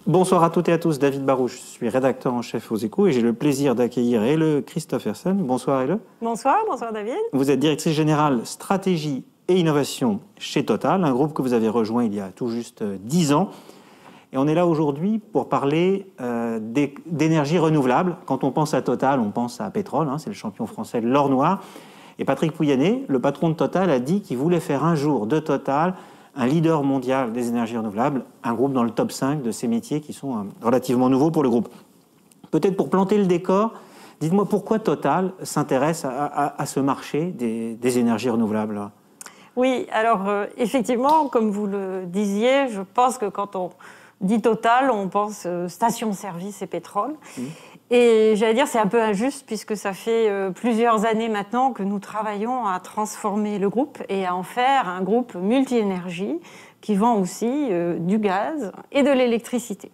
Bonsoir à toutes et à tous, David Barouche, je suis rédacteur en chef aux Échos et j'ai le plaisir d'accueillir Helle Christophersen. Bonsoir Helle. Bonsoir David. Vous êtes directrice générale stratégie et innovation chez Total, un groupe que vous avez rejoint il y a tout juste 10 ans. Et on est là aujourd'hui pour parler d'énergie renouvelable. Quand on pense à Total, on pense à pétrole, c'est le champion français de l'or noir. Et Patrick Pouyanné, le patron de Total, a dit qu'il voulait faire un jour de Total un leader mondial des énergies renouvelables, un groupe dans le top 5 de ces métiers qui sont relativement nouveaux pour le groupe. Peut-être pour planter le décor, dites-moi pourquoi Total s'intéresse à ce marché des énergies renouvelables. Oui, alors effectivement, comme vous le disiez, je pense que quand on dit Total, on pense station-service et pétrole. Et j'allais dire, c'est un peu injuste puisque ça fait plusieurs années maintenant que nous travaillons à transformer le groupe et à en faire un groupe multi-énergie qui vend aussi du gaz et de l'électricité.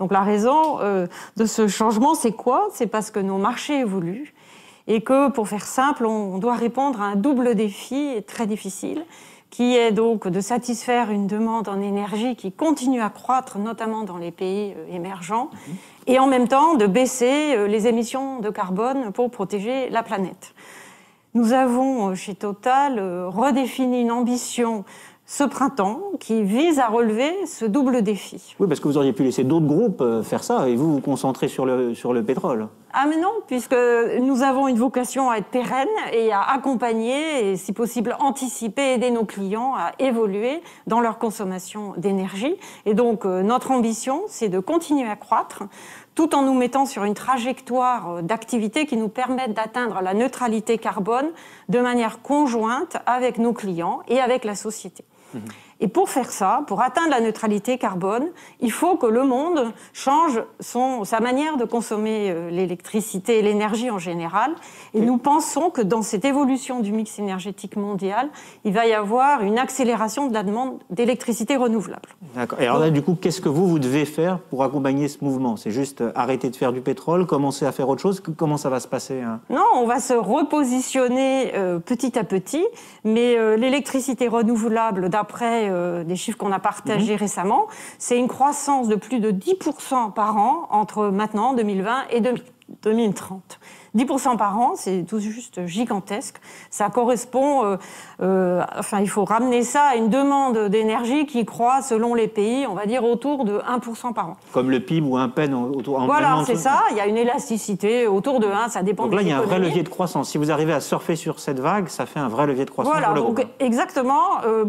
Donc la raison de ce changement, c'est quoi? C'est parce que nos marchés évoluent et que, pour faire simple, on doit répondre à un double défi très difficile qui est donc de satisfaire une demande en énergie qui continue à croître, notamment dans les pays émergents, et en même temps de baisser les émissions de carbone pour protéger la planète. Nous avons, chez Total, redéfini une ambition ce printemps qui vise à relever ce double défi. Oui, parce que vous auriez pu laisser d'autres groupes faire ça et vous vous concentrez sur le pétrole. Ah mais non, puisque nous avons une vocation à être pérenne et à accompagner et si possible anticiper, aider nos clients à évoluer dans leur consommation d'énergie. Et donc notre ambition, c'est de continuer à croître tout en nous mettant sur une trajectoire d'activité qui nous permette d'atteindre la neutralité carbone de manière conjointe avec nos clients et avec la société. Et pour faire ça, pour atteindre la neutralité carbone, il faut que le monde change sa manière de consommer l'électricité et l'énergie en général. Et nous pensons que dans cette évolution du mix énergétique mondial, il va y avoir une accélération de la demande d'électricité renouvelable. D'accord. Et alors là, du coup, qu'est-ce que vous devez faire pour accompagner ce mouvement? C'est juste arrêter de faire du pétrole, commencer à faire autre chose? Comment ça va se passer? Non, on va se repositionner petit à petit, mais l'électricité renouvelable, d'après des chiffres qu'on a partagés récemment, c'est une croissance de plus de 10% par an entre maintenant, 2020 et 2030. 10% par an, c'est tout juste gigantesque. Ça correspond, il faut ramener ça à une demande d'énergie qui croît selon les pays, on va dire autour de 1% par an. Comme le PIB ou un PEN autour. Voilà, c'est ça. Il y a une élasticité autour de 1, ça dépend. Donc là, il y a un vrai levier de croissance. Si vous arrivez à surfer sur cette vague, ça fait un vrai levier de croissance. Voilà, pour le donc groupe. exactement.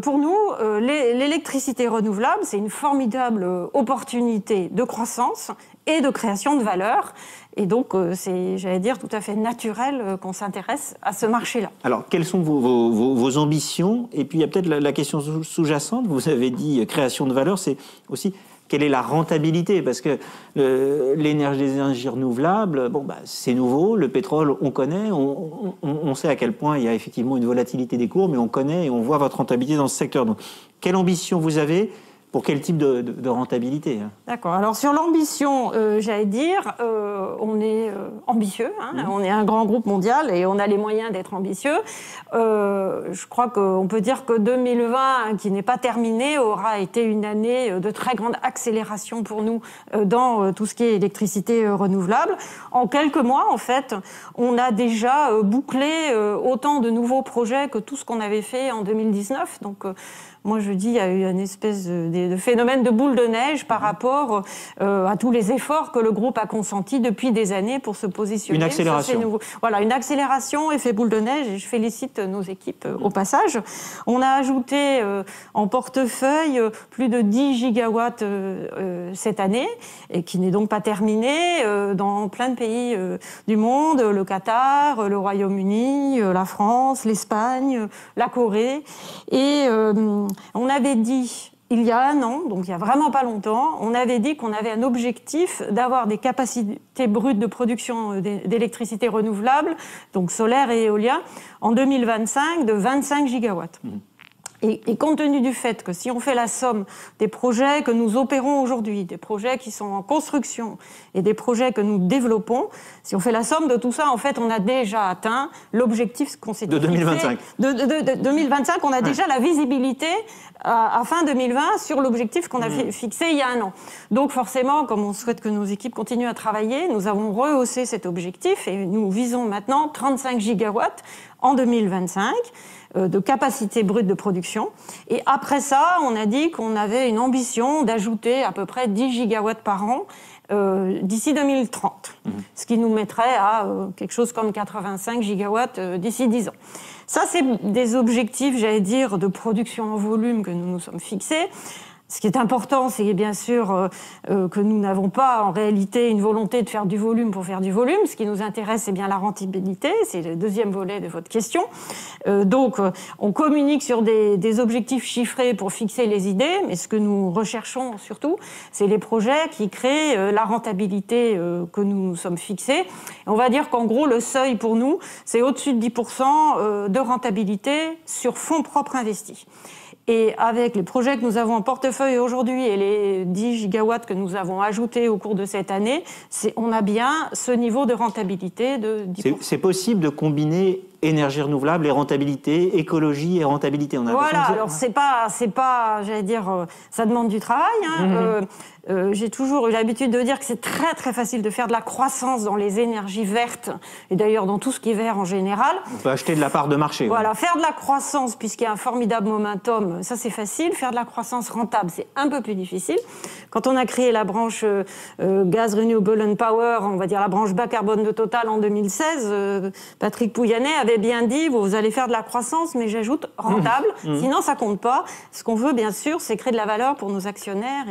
Pour nous, l'électricité renouvelable, c'est une formidable opportunité de croissance et de création de valeur. Et donc, c'est, j'allais dire, tout à fait naturel qu'on s'intéresse à ce marché-là. Alors, quelles sont vos ambitions? Et puis, il y a peut-être la question sous-jacente. Vous avez dit création de valeur, c'est aussi quelle est la rentabilité? Parce que les énergies renouvelables, c'est nouveau. Le pétrole, on connaît. On sait à quel point il y a effectivement une volatilité des cours, mais on connaît et on voit votre rentabilité dans ce secteur. Donc, quelle ambition vous avez? Pour quel type de rentabilité? D'accord. Alors sur l'ambition, j'allais dire, on est ambitieux. On est un grand groupe mondial et on a les moyens d'être ambitieux. Je crois qu'on peut dire que 2020, qui n'est pas terminée, aura été une année de très grande accélération pour nous dans tout ce qui est électricité renouvelable. En quelques mois, en fait, on a déjà bouclé autant de nouveaux projets que tout ce qu'on avait fait en 2019. Donc moi, je dis, il y a eu une espèce de phénomène de boule de neige par rapport à tous les efforts que le groupe a consentis depuis des années pour se positionner. Une accélération. Voilà, une accélération, effet boule de neige, et je félicite nos équipes au passage. On a ajouté en portefeuille plus de 10 gigawatts cette année, et qui n'est donc pas terminée, dans plein de pays du monde, le Qatar, le Royaume-Uni, la France, l'Espagne, la Corée, et on avait dit, il y a un an, donc il y a vraiment pas longtemps, on avait dit qu'on avait un objectif d'avoir des capacités brutes de production d'électricité renouvelable, donc solaire et éolien, en 2025 de 25 gigawatts. Et compte tenu du fait que si on fait la somme des projets que nous opérons aujourd'hui, des projets qui sont en construction et des projets que nous développons, si on fait la somme de tout ça, en fait, on a déjà atteint l'objectif qu'on s'était fixé. De 2025. De 2025, on a déjà la visibilité à fin 2020 sur l'objectif qu'on a fixé il y a un an. Donc forcément, comme on souhaite que nos équipes continuent à travailler, nous avons rehaussé cet objectif et nous visons maintenant 35 gigawatts en 2025. De capacité brute de production. Et après ça, on a dit qu'on avait une ambition d'ajouter à peu près 10 gigawatts par an d'ici 2030, ce qui nous mettrait à quelque chose comme 85 gigawatts d'ici 10 ans. Ça, c'est des objectifs, j'allais dire, de production en volume que nous nous sommes fixés. Ce qui est important, c'est bien sûr que nous n'avons pas en réalité une volonté de faire du volume pour faire du volume. Ce qui nous intéresse, c'est bien la rentabilité. C'est le deuxième volet de votre question. Donc, on communique sur des objectifs chiffrés pour fixer les idées, mais ce que nous recherchons surtout, c'est les projets qui créent la rentabilité que nous nous sommes fixés. Et on va dire qu'en gros, le seuil pour nous, c'est au-dessus de 10% de rentabilité sur fonds propres investis. Et avec les projets que nous avons en portefeuille aujourd'hui et les 10 gigawatts que nous avons ajoutés au cours de cette année, on a bien ce niveau de rentabilité de 10%. C'est possible de combiner énergie renouvelable et rentabilité, écologie et rentabilité. Voilà, alors c'est pas, j'allais dire, ça demande du travail. J'ai toujours eu l'habitude de dire que c'est très très facile de faire de la croissance dans les énergies vertes, et d'ailleurs dans tout ce qui est vert en général. On peut acheter de la part de marché. Voilà, faire de la croissance, puisqu'il y a un formidable momentum, ça c'est facile. Faire de la croissance rentable, c'est un peu plus difficile. Quand on a créé la branche Gaz Renewable and Power, on va dire la branche bas carbone de Total en 2016, Patrick Pouyanné avait bien dit, vous allez faire de la croissance, mais j'ajoute rentable, sinon ça compte pas. Ce qu'on veut bien sûr, c'est créer de la valeur pour nos actionnaires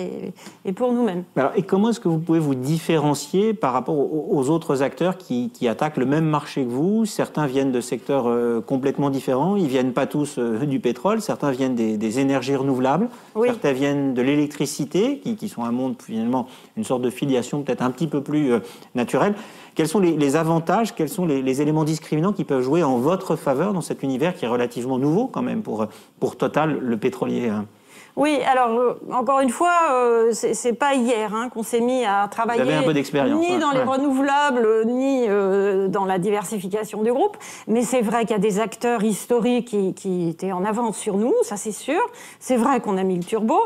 et pour nous-mêmes. Alors, et comment est-ce que vous pouvez vous différencier par rapport aux autres acteurs qui attaquent le même marché que vous? Certains viennent de secteurs complètement différents, ils viennent pas tous du pétrole, certains viennent des énergies renouvelables, certains viennent de l'électricité, qui sont un monde finalement, une sorte de filiation peut-être un petit peu plus naturelle. Quels sont les avantages, quels sont les éléments discriminants qui peuvent jouer en votre faveur dans cet univers qui est relativement nouveau quand même pour Total, le pétrolier? Oui, alors encore une fois, c'est pas hier qu'on s'est mis à travailler. Vous avez un peu d'expérience, ni dans les renouvelables, ni dans la diversification du groupe. Mais c'est vrai qu'il y a des acteurs historiques qui étaient en avance sur nous, ça c'est sûr. C'est vrai qu'on a mis le turbo.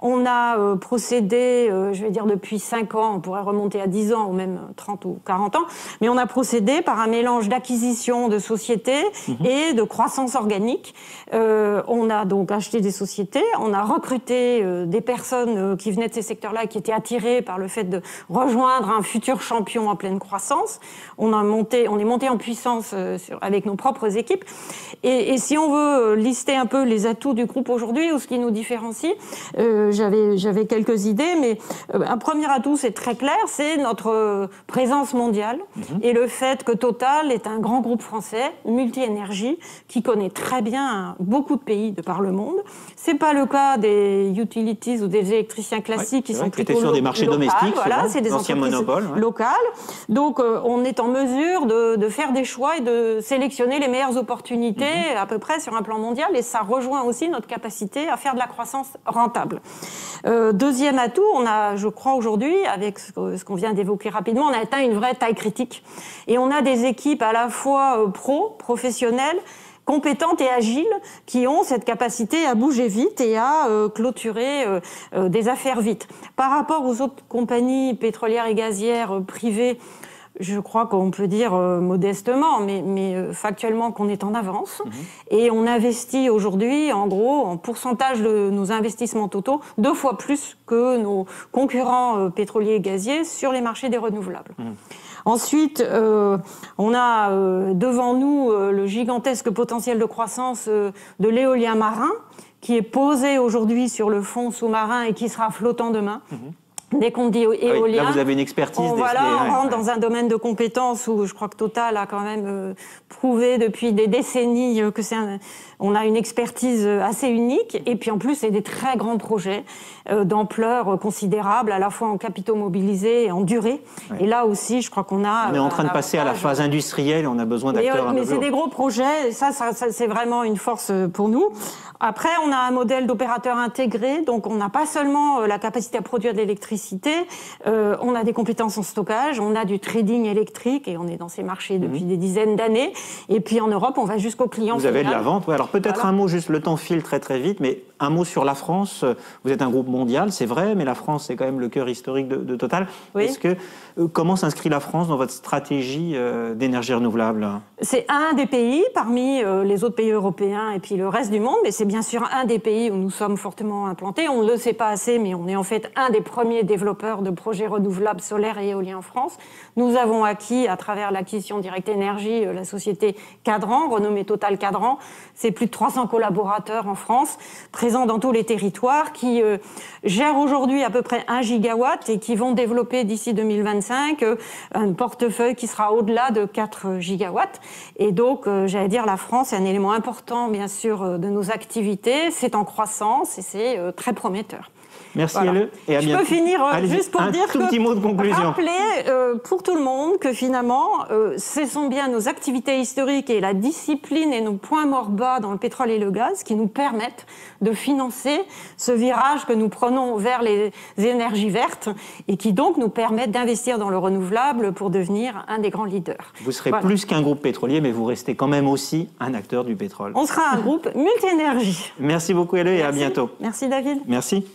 On a procédé, je vais dire depuis 5 ans, on pourrait remonter à 10 ans ou même 30 ou 40 ans, mais on a procédé par un mélange d'acquisition de sociétés et de croissance organique. On a donc acheté des sociétés, on a recruté des personnes qui venaient de ces secteurs-là, qui étaient attirées par le fait de rejoindre un futur champion en pleine croissance. On est monté en puissance avec nos propres équipes. Et si on veut lister un peu les atouts du groupe aujourd'hui ou ce qui nous différencie, j'avais quelques idées, mais un premier atout, c'est très clair, c'est notre présence mondiale et le fait que Total est un grand groupe français, multi-énergie, qui connaît très bien beaucoup de pays de par le monde. C'est pas le cas des utilities ou des électriciens classiques qui sont plutôt sur des marchés domestiques, voilà, c'est des entreprises monopoles, locales. Donc on est en mesure de faire des choix et de sélectionner les meilleures opportunités à peu près sur un plan mondial, et ça rejoint aussi notre capacité à faire de la croissance rentable. Deuxième atout, on a, je crois aujourd'hui, avec ce qu'on vient d'évoquer rapidement, on a atteint une vraie taille critique. Et on a des équipes à la fois professionnelles, compétentes et agiles, qui ont cette capacité à bouger vite et à clôturer des affaires vite. Par rapport aux autres compagnies pétrolières et gazières privées, je crois qu'on peut dire modestement, mais factuellement qu'on est en avance. Et on investit aujourd'hui, en gros, en pourcentage de nos investissements totaux, 2 fois plus que nos concurrents pétroliers et gaziers sur les marchés des renouvelables. Ensuite, on a devant nous le gigantesque potentiel de croissance de l'éolien marin, qui est posé aujourd'hui sur le fond sous-marin et qui sera flottant demain. Dès qu'on dit éolien, là vous avez une expertise. on rentre dans un domaine de compétences où je crois que Total a quand même prouvé depuis des décennies que on a une expertise assez unique. Et puis en plus, c'est des très grands projets d'ampleur considérable, à la fois en capitaux mobilisés et en durée. Et là aussi, je crois qu'on a... On est en train de passer à la phase industrielle et on a besoin d'acteurs. Mais c'est des gros projets, et ça c'est vraiment une force pour nous. Après, on a un modèle d'opérateur intégré, donc on n'a pas seulement la capacité à produire de l'électricité, on a des compétences en stockage, on a du trading électrique, et on est dans ces marchés depuis des dizaines d'années. Et puis en Europe, on va jusqu'au client. Vous avez de la vente, alors peut-être un mot, juste le temps file très très vite, mais un mot sur la France. Vous êtes un groupe mondial, c'est vrai, mais la France, c'est quand même le cœur historique de Total. Oui. Comment s'inscrit la France dans votre stratégie d'énergie renouvelable? C'est un des pays, parmi les autres pays européens et puis le reste du monde, mais c'est bien sûr un des pays où nous sommes fortement implantés. On ne le sait pas assez, mais on est en fait un des premiers développeurs de projets renouvelables solaires et éoliens en France. Nous avons acquis, à travers l'acquisition Direct Énergie, la société Cadran, renommée Total Cadran. C'est plus de 300 collaborateurs en France, présents dans tous les territoires, qui gèrent aujourd'hui à peu près 1 gigawatt et qui vont développer d'ici 2025 un portefeuille qui sera au-delà de 4 gigawatts. Et donc, j'allais dire, la France est un élément important, bien sûr, de nos activités. C'est en croissance et c'est très prometteur. Merci Helle, et à bientôt. Je peux finir juste pour dire tout petit mot de conclusion. Rappeler pour tout le monde que finalement, ce sont bien nos activités historiques et la discipline et nos points morts bas dans le pétrole et le gaz qui nous permettent de financer ce virage que nous prenons vers les énergies vertes et qui donc nous permettent d'investir dans le renouvelable pour devenir un des grands leaders. Vous serez plus qu'un groupe pétrolier, mais vous restez quand même aussi un acteur du pétrole. On sera un groupe multi-énergie. Merci beaucoup Helle et à bientôt. Merci David. Merci.